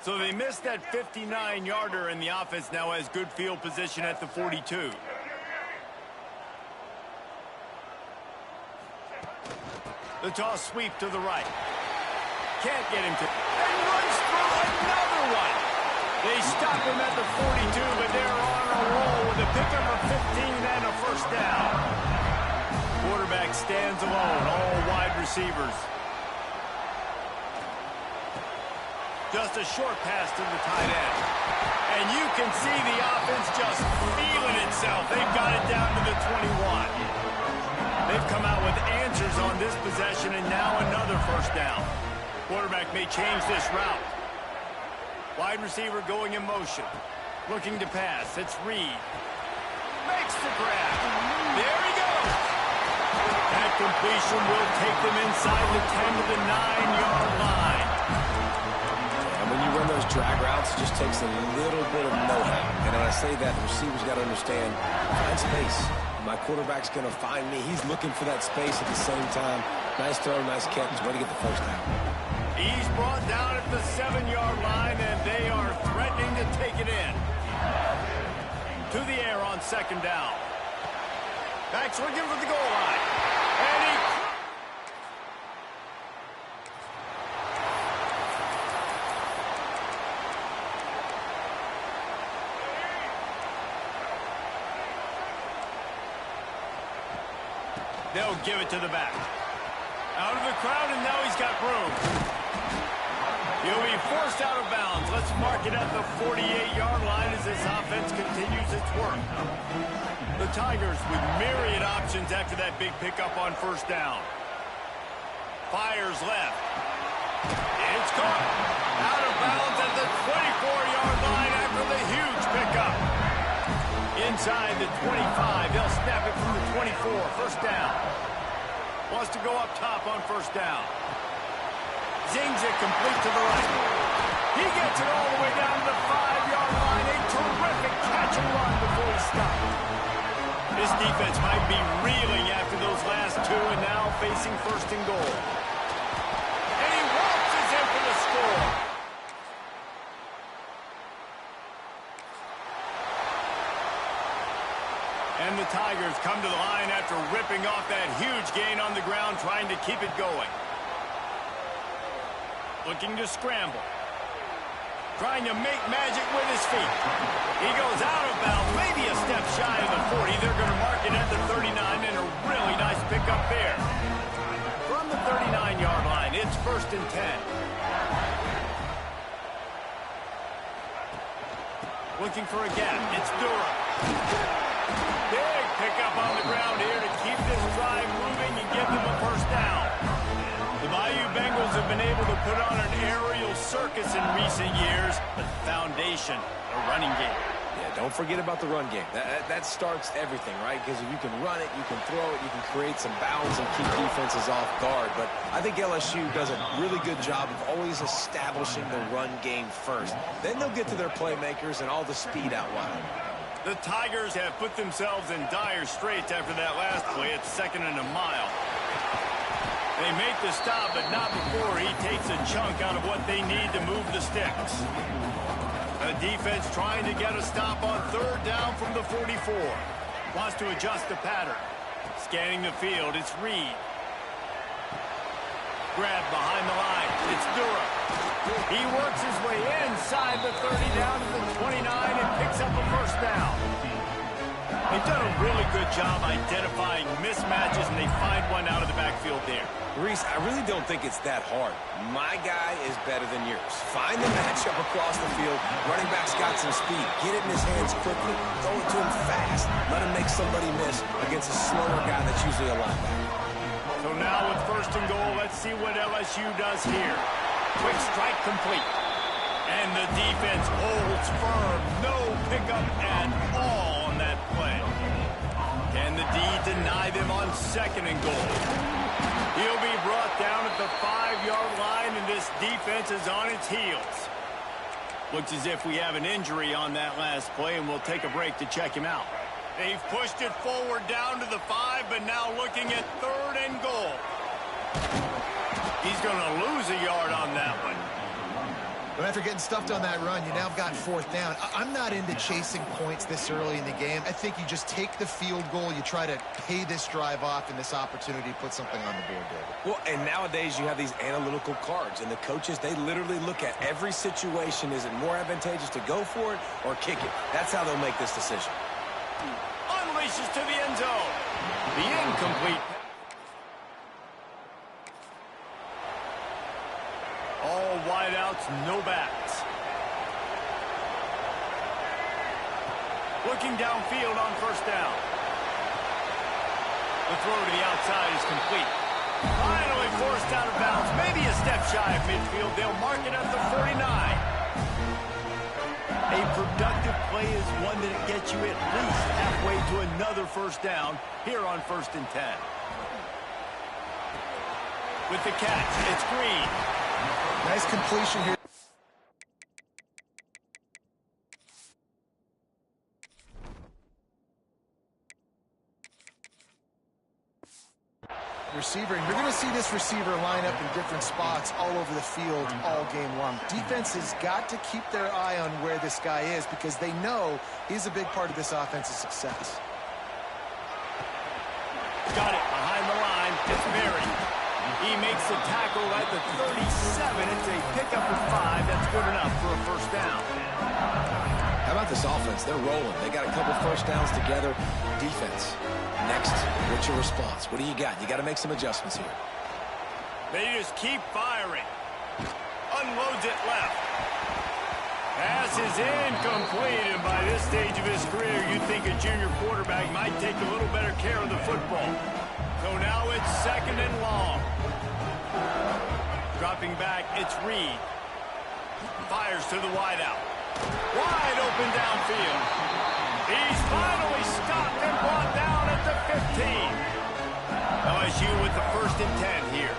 So they missed that 59-yarder, and the offense now has good field position at the 42. The toss sweep to the right. Can't get him to... And runs through another one. They stop him at the 42, but they're on a roll with a pickup of 15 and a first down. Quarterback stands alone, all wide receivers. Just a short pass to the tight end. And you can see the offense just feeling itself. They've got it down to the 21. They've come out with answers on this possession, and now another first down. Quarterback may change this route. Wide receiver going in motion. Looking to pass. It's Reed. Makes the grab. There he goes. That completion will take them inside the 10 to the 9-yard line. And when you run those drag routes, it just takes a little bit of know-how. And when I say that, the receiver's got to understand, find space. My quarterback's going to find me. He's looking for that space at the same time. Nice throw, nice catch. Way to get the first down. He's brought down at the 7-yard line, and they are threatening to take it in. To the air on second down. Back's looking for the goal line. And he... They'll give it to the back. Out of the crowd, and now he's got room. He'll be forced out of bounds. Let's mark it at the 48-yard line as this offense continues its work. The Tigers with myriad options after that big pickup on first down. Fires left. It's caught. Out of bounds at the 24-yard line after the huge pickup. Inside the 25, they'll snap it from the 24. First down. Wants to go up top on first down. Zings it complete to the right. He gets it all the way down to the 5-yard line. A terrific catch and run before he stopped. This defense might be reeling after those last two and now facing first and goal. And he waltzes in for the score. And the Tigers come to the line after ripping off that huge gain on the ground, trying to keep it going. Looking to scramble. Trying to make magic with his feet. He goes out of bounds, maybe a step shy of the 40. They're going to mark it at the 39, and a really nice pickup there. From the 39-yard line, it's first and 10. Looking for a gap. It's Durham. Big pickup on the ground here to keep this drive moving and give them a first down. The Bayou Bengals have been able to put on an aerial circus in recent years, but the foundation, a running game. Yeah, don't forget about the run game. That starts everything, right? Because if you can run it, you can throw it, you can create some bounds and keep defenses off guard. But I think LSU does a really good job of always establishing the run game first. Then they'll get to their playmakers and all the speed out wide. The Tigers have put themselves in dire straits after that last play at 2nd and a mile. They make the stop, but not before he takes a chunk out of what they need to move the sticks. The defense trying to get a stop on third down from the 44. Wants to adjust the pattern. Scanning the field, it's Reed. Grab behind the line, it's Durham. He works his way inside the 30 down to the 29 and picks up a first down. They've done a really good job identifying mismatches, and they find one out of the backfield there. Reese, I really don't think it's that hard. My guy is better than yours. Find the matchup across the field. Running back's got some speed. Get it in his hands quickly. Throw it to him fast. Let him make somebody miss against a slower guy that's usually a linebacker. So now with first and goal, let's see what LSU does here. Quick strike complete. And the defense holds firm. No pickup at all on that play. Can the D deny them on second and goal? He'll be brought down at the 5-yard line, and this defense is on its heels. Looks as if we have an injury on that last play, and we'll take a break to check him out. They've pushed it forward down to the 5, but now looking at third and goal. He's going to lose a yard on that one. But after getting stuffed on that run, you now got 4th down. I'm not into chasing points this early in the game. I think you just take the field goal, you try to pay this drive off, and this opportunity to put something on the board, David. Well, and nowadays you have these analytical cards, and the coaches, they literally look at every situation. Is it more advantageous to go for it or kick it? That's how they'll make this decision. Unleashes to the end zone. The incomplete. All wideouts, no backs. Looking downfield on 1st down. The throw to the outside is complete. Finally forced out of bounds. Maybe a step shy of midfield. They'll mark it at the 49. A productive play is one that gets you at least halfway to another 1st down here on 1st and 10. With the catch, it's Green. Nice completion here. Receiver, and you're going to see this receiver line up in different spots all over the field all game long. Defense has got to keep their eye on where this guy is because they know he's a big part of this offense's success. Got it behind the line. It's Berry. He makes the tackle at the 37. It's a pickup of 5. That's good enough for a 1st down. How about this offense? They're rolling. They got a couple 1st downs together. Defense. Next, what's your response? What do you got? You got to make some adjustments here. They just keep firing. Unloads it left. Pass is incomplete, and by this stage of his career, you'd think a junior quarterback might take a little better care of the football. So now it's 2nd and long. Dropping back, it's Reed. Fires to the wideout. Wide open downfield. He's finally stopped and brought down at the 15. LSU with the 1st and 10 here.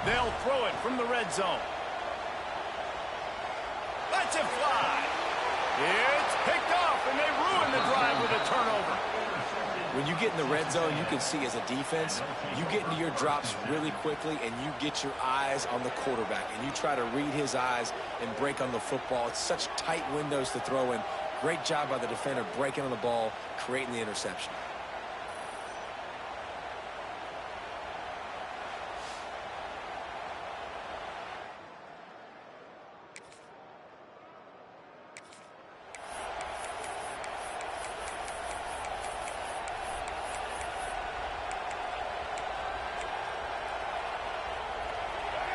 They'll throw it from the red zone. Lets it fly. It's picked off, and they ruin the drive with a turnover. When you get in the red zone, you can see as a defense, you get into your drops really quickly, and you get your eyes on the quarterback, and you try to read his eyes and break on the football. It's such tight windows to throw in. Great job by the defender breaking on the ball, creating the interception.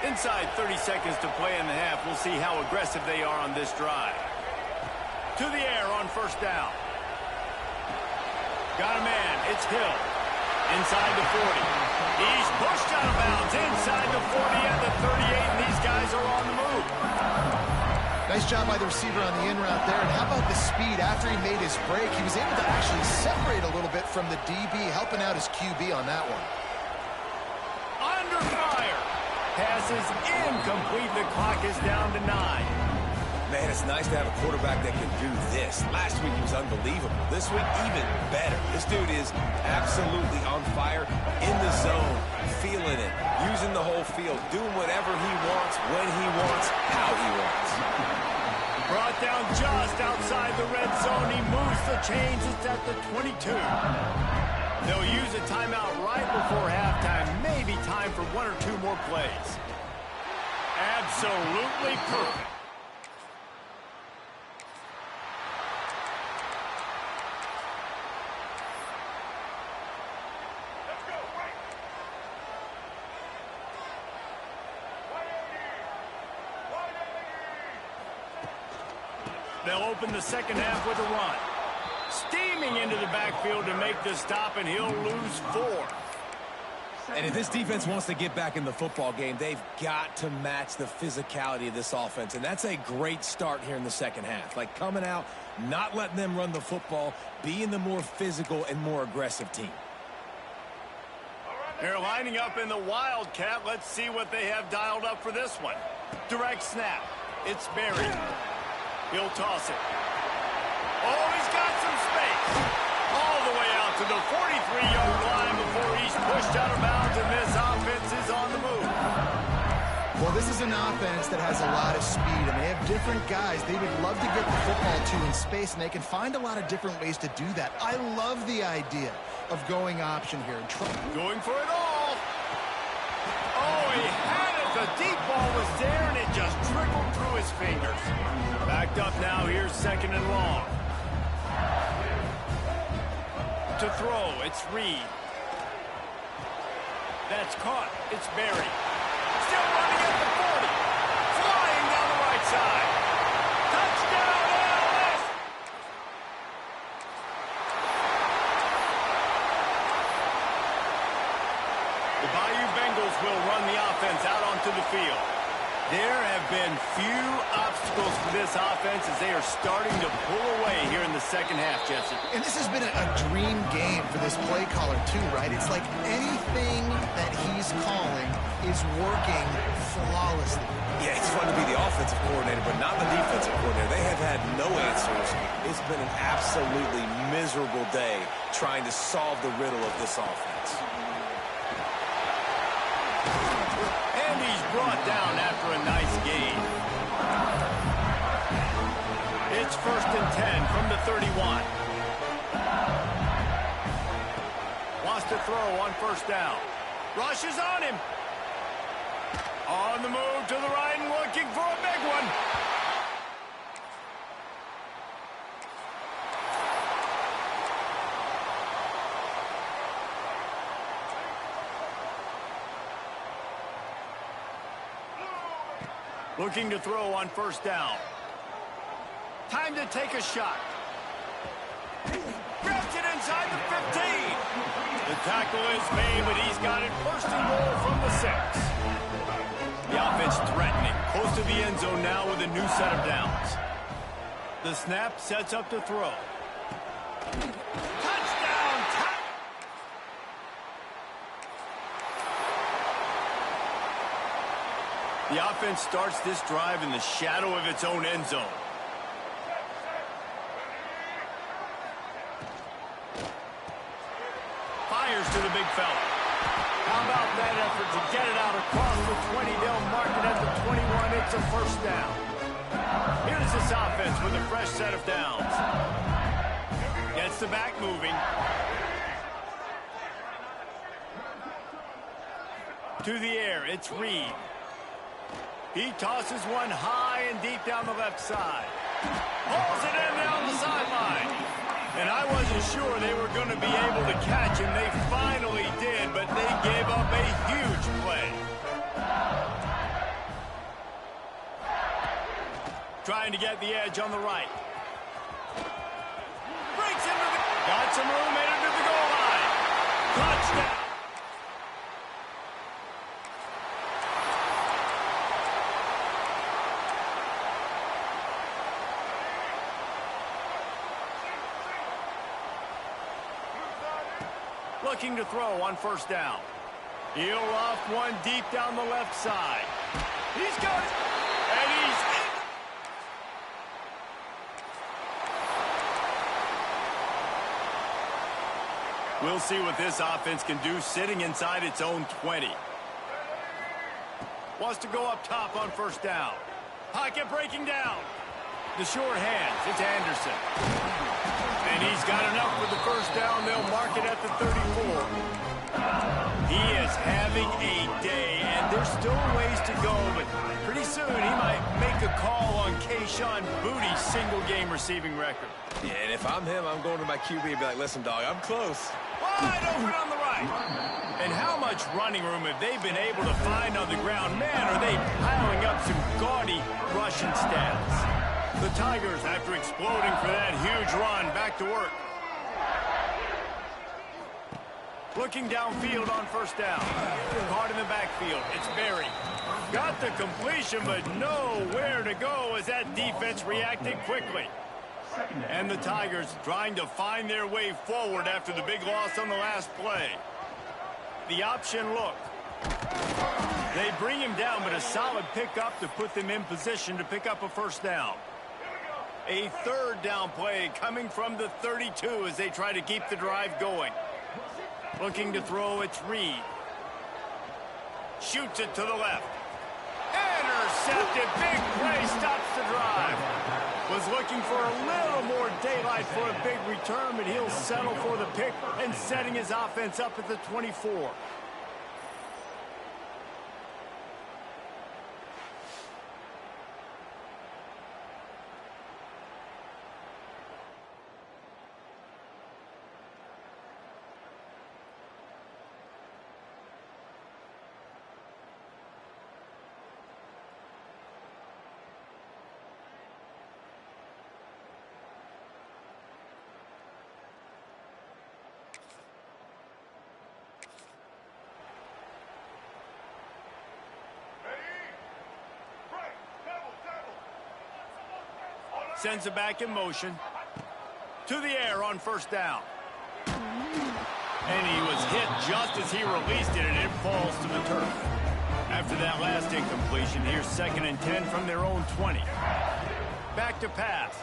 Inside 30 seconds to play in the half. We'll see how aggressive they are on this drive. To the air on 1st down. Got a man. It's Hill. Inside the 40. He's pushed out of bounds. Inside the 40 and the 38, and these guys are on the move. Nice job by the receiver on the in route there. And how about the speed? After he made his break, he was able to actually separate a little bit from the DB, helping out his QB on that one. Under fire. Pass is incomplete. The clock is down to 9. Man, it's nice to have a quarterback that can do this. Last week, he was unbelievable. This week, even better. This dude is absolutely on fire, in the zone, feeling it, using the whole field, doing whatever he wants, when he wants, how he wants. Brought down just outside the red zone. He moves the chains. It's at the 22. They'll use a timeout right before halftime. Maybe time for 1 or 2 more plays. Absolutely perfect. They'll open the second half with a run. Steaming into the backfield to make the stop, and he'll lose 4. And if this defense wants to get back in the football game, they've got to match the physicality of this offense. And that's a great start here in the second half. Like coming out, not letting them run the football, being the more physical and more aggressive team. They're lining up in the Wildcat. Let's see what they have dialed up for this one. Direct snap. It's Berry. He'll toss it. Oh, he's got some space. All the way out to the 43-yard line before he's pushed out of bounds, and this offense is on the move. Well, this is an offense that has a lot of speed, and they have different guys they would love to get the football to in space, and they can find a lot of different ways to do that. I love the idea of going option here. Going for it all. Oh, he had it. The deep ball was there, and it just trickled through his fingers. Backed up now. Here's second and long. To throw, it's Reed. That's caught. It's Berry. Still running at the 40. Flying down the right side. Touchdown, ALS! The Bayou Bengals will run the offense out onto the field. There have been few obstacles for this offense as they are starting to pull away here in the second half, Jesse. And this has been a dream game for this play caller, too, right? It's like anything that he's calling is working flawlessly. Yeah, it's fun to be the offensive coordinator, but not the defensive coordinator. They have had no answers. It's been an absolutely miserable day trying to solve the riddle of this offense. And he's brought down after a nice gain. It's 1st and 10 from the 31. Wants to throw on 1st down. Rush is on him. On the move to the right and looking for a big one. Looking to throw on 1st down. Time to take a shot. Grabs it inside the 15. The tackle is made, but he's got it 1st and goal from the 6. The offense threatening. Close to the end zone now with a new set of downs. The snap sets up to throw. Touchdown! The offense starts this drive in the shadow of its own end zone. Fires to the big fella. How about that effort to get it out across the 20? They'll mark it at the 21. It's a 1st down. Here's this offense with a fresh set of downs. Gets the back moving. To the air, it's Reed. He tosses one high and deep down the left side. Hauls it in down the sideline. And I wasn't sure they were going to be able to catch him. They finally did, but they gave up a huge play. Trying to get the edge on the right. Breaks into the... Got some room, made it to the goal line. Touchdown. Looking to throw on 1st down. He'll off one deep down the left side. He's got it. And he's in. We'll see what this offense can do sitting inside its own 20. Wants to go up top on 1st down. Pocket breaking down. The short hands. It's Anderson. And he's got enough for the 1st down. They'll mark it at the 34. He is having a day, and there's still ways to go, but pretty soon he might make a call on Kayshon Boutte's single-game receiving record. Yeah, and if I'm him, I'm going to my QB and be like, listen, dog, I'm close. Wide open on the right. And how much running room have they been able to find on the ground? Man, are they piling up some gaudy rushing stats. The Tigers, after exploding for that huge run, back to work. Looking downfield on 1st down. Caught in the backfield. It's Berry. Got the completion, but nowhere to go as that defense reacted quickly. And the Tigers trying to find their way forward after the big loss on the last play. The option look. They bring him down, but a solid pickup to put them in position to pick up a 1st down. A 3rd down play coming from the 32 as they try to keep the drive going. Looking to throw, it's Reed. Shoots it to the left. intercepted. Big play stops the drive. Was looking for a little more daylight for a big return, but he'll settle for the pick and setting his offense up at the 24. Sends it back in motion. To the air on first down. And he was hit just as he released it, and it falls to the turf. After that last incompletion, here's 2nd and 10 from their own 20. Back to pass.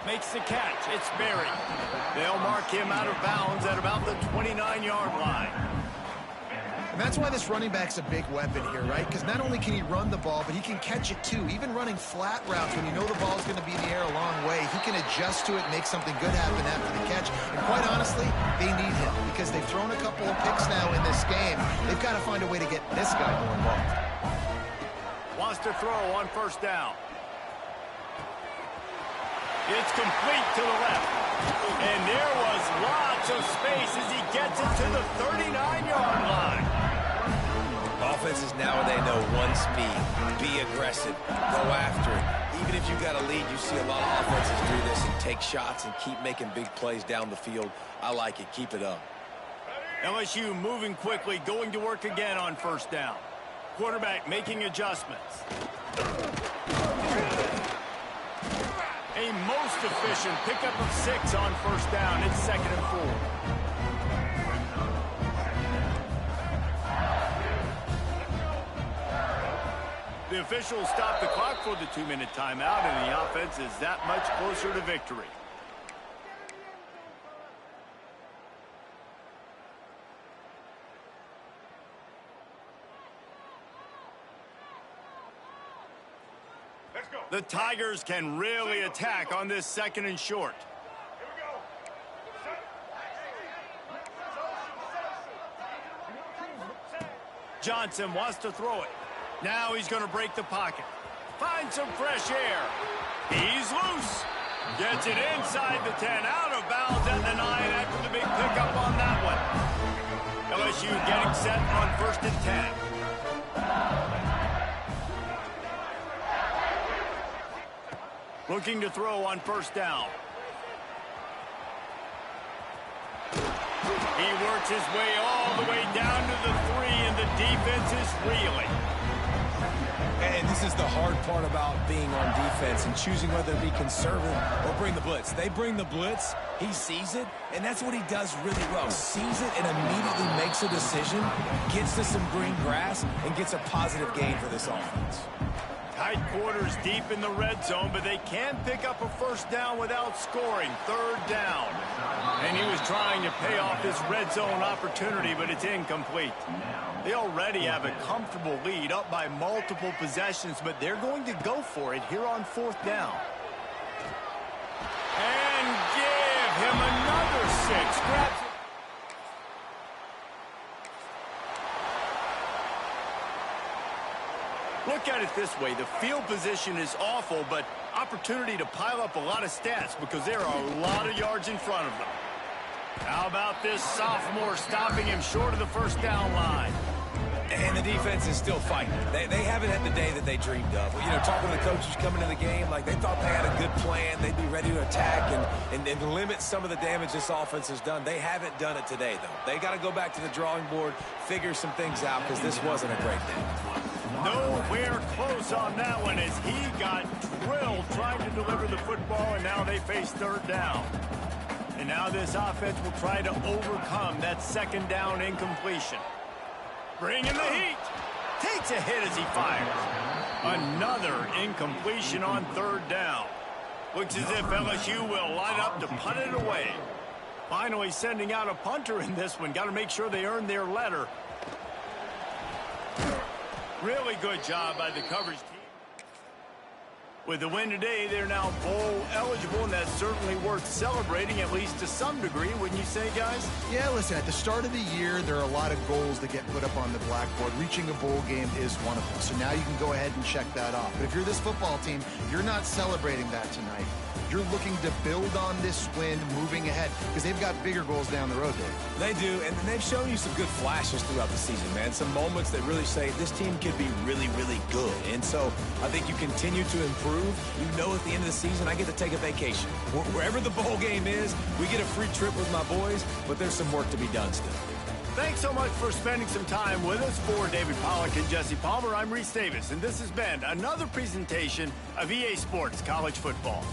Makes the catch. It's Berry. They'll mark him out of bounds at about the 29-yard line. And that's why this running back's a big weapon here, right? Because not only can he run the ball, but he can catch it too. Even running flat routes when you know the ball's going to be in the air a long way, he can adjust to it and make something good happen after the catch. And quite honestly, they need him because they've thrown a couple of picks now in this game. They've got to find a way to get this guy more involved. Wants to throw on first down. It's complete to the left. And there was lots of space as he gets it to the 39-yard line. Offenses nowadays know one speed. Be aggressive. Go after it. Even if you got a lead, you see a lot of offenses do this and take shots and keep making big plays down the field. I like it. Keep it up. LSU moving quickly, going to work again on first down. Quarterback making adjustments. A most efficient pickup of 6 on first down. It's 2nd and 4. The officials stop the clock for the 2-minute timeout, and the offense is that much closer to victory. The Tigers can really attack on this 2nd and short. Here we go. Johnson wants to throw it. Now he's going to break the pocket. Find some fresh air. He's loose. Gets it inside the 10, out of bounds at the 9 after the big pickup on that one. LSU getting set on 1st and 10. Looking to throw on first down. He works his way all the way down to the 3, and the defense is reeling. And this is the hard part about being on defense and choosing whether to be conservative or bring the blitz. They bring the blitz, he sees it, and that's what he does really well. Sees it and immediately makes a decision, gets to some green grass, and gets a positive gain for this offense. Tight quarters deep in the red zone, but they can pick up a first down without scoring. 3rd down. And he was trying to pay off this red zone opportunity, but it's incomplete. They already have a comfortable lead, up by multiple possessions, but they're going to go for it here on 4th down. And give him another 6. Grabs it. Look at it this way. The field position is awful, but opportunity to pile up a lot of stats because there are a lot of yards in front of them. How about this sophomore stopping him short of the first down line? And the defense is still fighting. They haven't had the day that they dreamed of. You know, talking to the coaches coming to the game, like they thought they had a good plan. They'd be ready to attack and limit some of the damage this offense has done. They haven't done it today, though. They got to go back to the drawing board, figure some things out, because this wasn't a great day. Nowhere close on that one as he got drilled trying to deliver the football, and now they face 3rd down. And now this offense will try to overcome that 2nd down incompletion. Bringing the heat. Takes a hit as he fires. Another incompletion on 3rd down. Looks as if LSU will line up to punt it away. Finally sending out a punter in this one. Got to make sure they earn their letter. Really good job by the coverage team. With the win today, they're now bowl eligible, and that's certainly worth celebrating, at least to some degree, wouldn't you say, guys? Yeah, listen, at the start of the year, there are a lot of goals that get put up on the blackboard. Reaching a bowl game is one of them. So now you can go ahead and check that off. But if you're this football team, you're not celebrating that tonight. You're looking to build on this win moving ahead because they've got bigger goals down the road, Dave. They do, and they've shown you some good flashes throughout the season, man. Some moments that really say this team could be really, really good. And so I think you continue to improve. You know at the end of the season, I get to take a vacation. Wherever the bowl game is, we get a free trip with my boys, but there's some work to be done still. Thanks so much for spending some time with us. For David Pollack and Jesse Palmer, I'm Reese Davis, and this has been another presentation of EA Sports College Football.